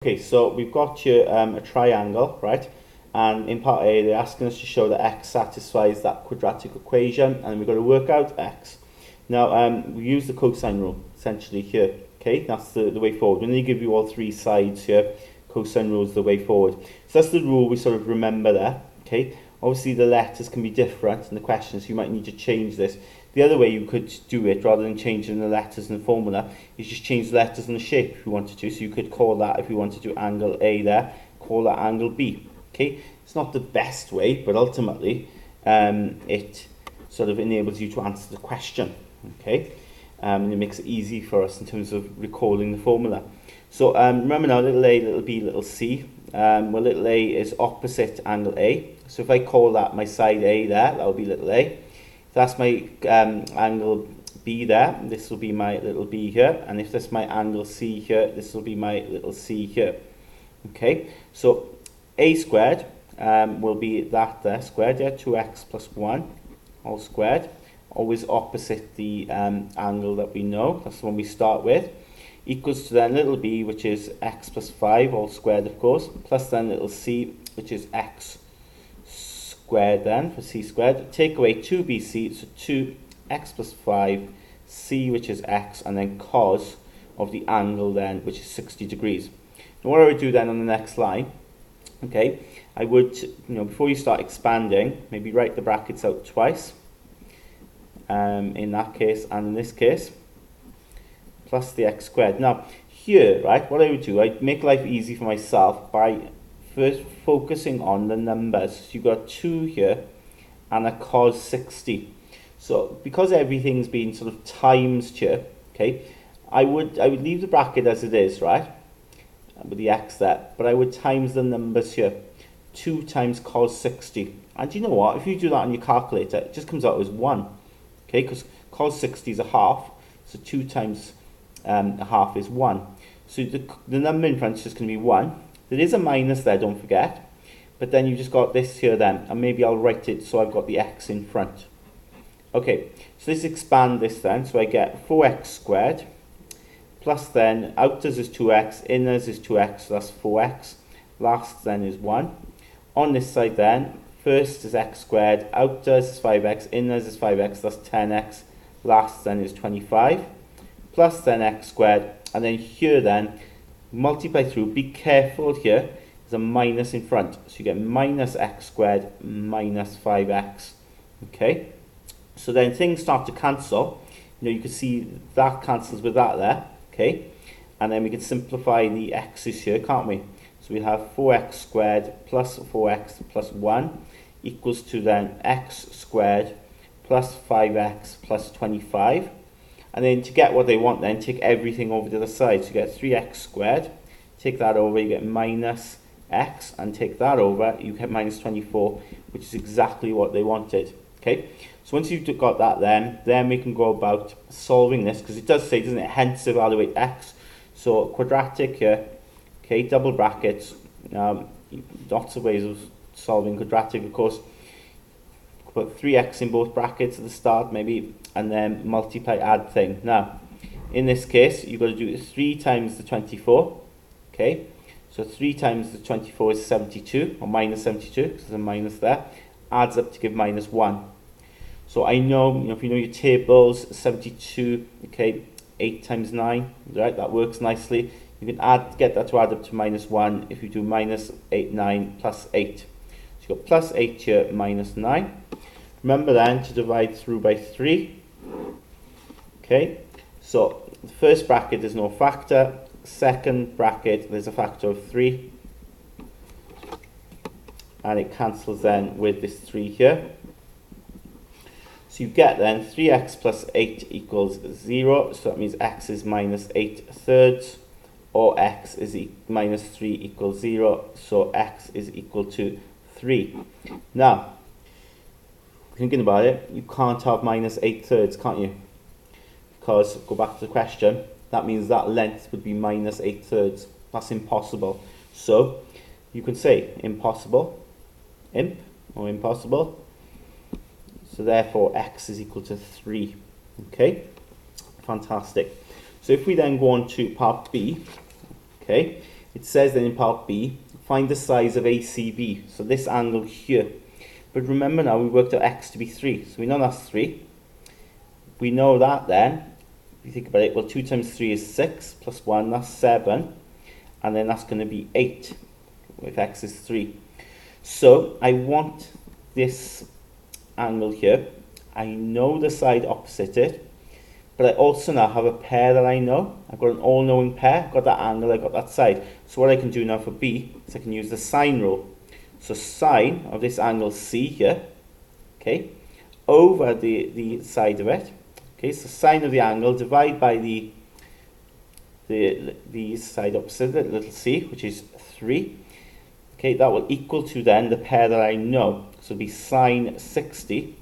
Okay, so we've got here a triangle, right? And in part A, they're asking us to show that x satisfies that quadratic equation, and we've got to work out x. Now, we use the cosine rule, essentially, here. Okay, that's the way forward. When they give you all three sides here, cosine rule is the way forward. So that's the rule we sort of remember there, okay? Obviously, the letters can be different in the questions, so you might need to change this. The other way you could do it, rather than changing the letters in the formula, is just change the letters and the shape if you wanted to. So you could call that, if you wanted to angle A there, call that angle B. Okay, it's not the best way, but ultimately it sort of enables you to answer the question. Okay, and it makes it easy for us in terms of recalling the formula. So remember now, little a, little b, little c. Well, little a is opposite angle A. So if I call that my side A there, that will be little a. If that's my angle B there, this will be my little b here. And if that's my angle C here, this will be my little c here. Okay, so a squared will be that there squared, yeah, 2x plus 1 all squared. Always opposite the angle that we know, that's the one we start with. Equals to then little b, which is x plus 5 all squared, of course, plus then little c, which is x squared then, for c squared. Take away 2bc, so 2x plus 5, c, which is x, and then cos of the angle then, which is 60 degrees. Now what I would do then on the next line, okay, I would, before you start expanding, maybe write the brackets out twice, in that case and in this case, plus the x squared. Now, here, right, what I would do, I'd make life easy for myself by first focusing on the numbers. So you've got 2 here and a cos 60. So because everything's been sort of times here, okay, I would leave the bracket as it is, right, with the x there, but I would times the numbers here. 2 times cos 60. And you know what, if you do that on your calculator, it just comes out as 1. Okay, because cos 60 is a half, so 2 times a half is 1. So the number in front is just going to be 1. There is a minus there, don't forget. But then you just got this here then, and maybe I'll write it so I've got the x in front. Okay, so let's expand this then. So I get 4x squared, plus then outers is 2x, inners is 2x, so that's 4x. Last then is 1. On this side then, first is x squared, outers is 5x, inners is 5x, that's 10x. Last then is 25. Plus then x squared, and then here then, multiply through, be careful here, there's a minus in front. So you get minus x squared minus 5x. Okay, so then things start to cancel. You can see that cancels with that there. Okay, and then we can simplify the x's here, can't we? So we have 4x squared plus 4x plus 1 equals to then x squared plus 5x plus 25. And then to get what they want then, take everything over to the other side. So you get 3x squared, take that over, you get minus x, and take that over, you get minus 24, which is exactly what they wanted. Okay, so once you've got that then we can go about solving this, because it does say, doesn't it, hence evaluate x. So quadratic here, okay, double brackets, lots of ways of solving quadratic, of course. Put 3x in both brackets at the start maybe, and then multiply, add thing. Now in this case you've got to do 3 times the 24. Okay, so 3 times the 24 is 72, or minus 72, because there's a minus there, adds up to give minus 1. So I know, if you know your tables, 72, okay, 8 times 9, right, that works nicely. You can get that to add up to minus 1 if you do minus 8, 9 plus 8. So you've got plus 8 here, minus 9. Remember then to divide through by 3. Okay, so the first bracket there's no factor, second bracket there's a factor of 3, and it cancels then with this 3 here. So you get then 3x plus 8 equals 0, so that means x is minus 8 thirds, or x is minus 3 equals 0, so x is equal to 3. Now, thinking about it, you can't have minus 8 thirds, can't you? Because, go back to the question, that means that length would be minus 8 thirds. That's impossible. So, you can say impossible, imp, or impossible. So therefore, x is equal to 3. Okay, fantastic. So if we then go on to part B, okay, it says then in part B, find the size of ACB, so this angle here. But remember now, we worked out x to be 3, so we know that's 3. We know that then, if you think about it, well, 2 times 3 is 6, plus 1, that's 7, and then that's going to be 8, if x is 3. So, I want this angle here. I know the side opposite it, but I also now have a pair that I know. I've got an all-knowing pair, I've got that angle, I've got that side. So what I can do now for B is I can use the sine rule. So sine of this angle C here, okay, over the side of it. Okay, so sine of the angle divided by the side opposite it, little c, which is 3. Okay, that will equal to then the pair that I know. So it'll be sine 60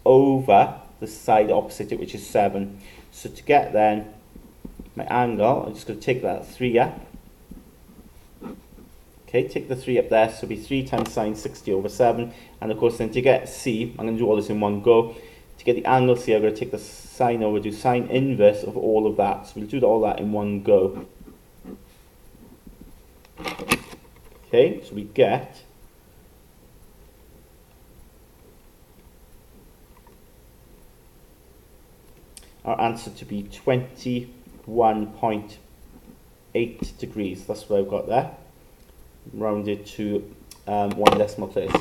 over the side opposite it, which is 7. So to get then my angle, I'm just going to take that 3 up. Okay, take the 3 up there, so it'll be 3 times sine 60 over 7. And of course then to get C, I'm going to do all this in one go. To get the angle C, I'm going to take the sine over, do sine inverse of all of that. So we'll do all that in one go. Okay, so we get our answer to be 21.8 degrees. That's what I've got there. Rounded to 1 decimal place.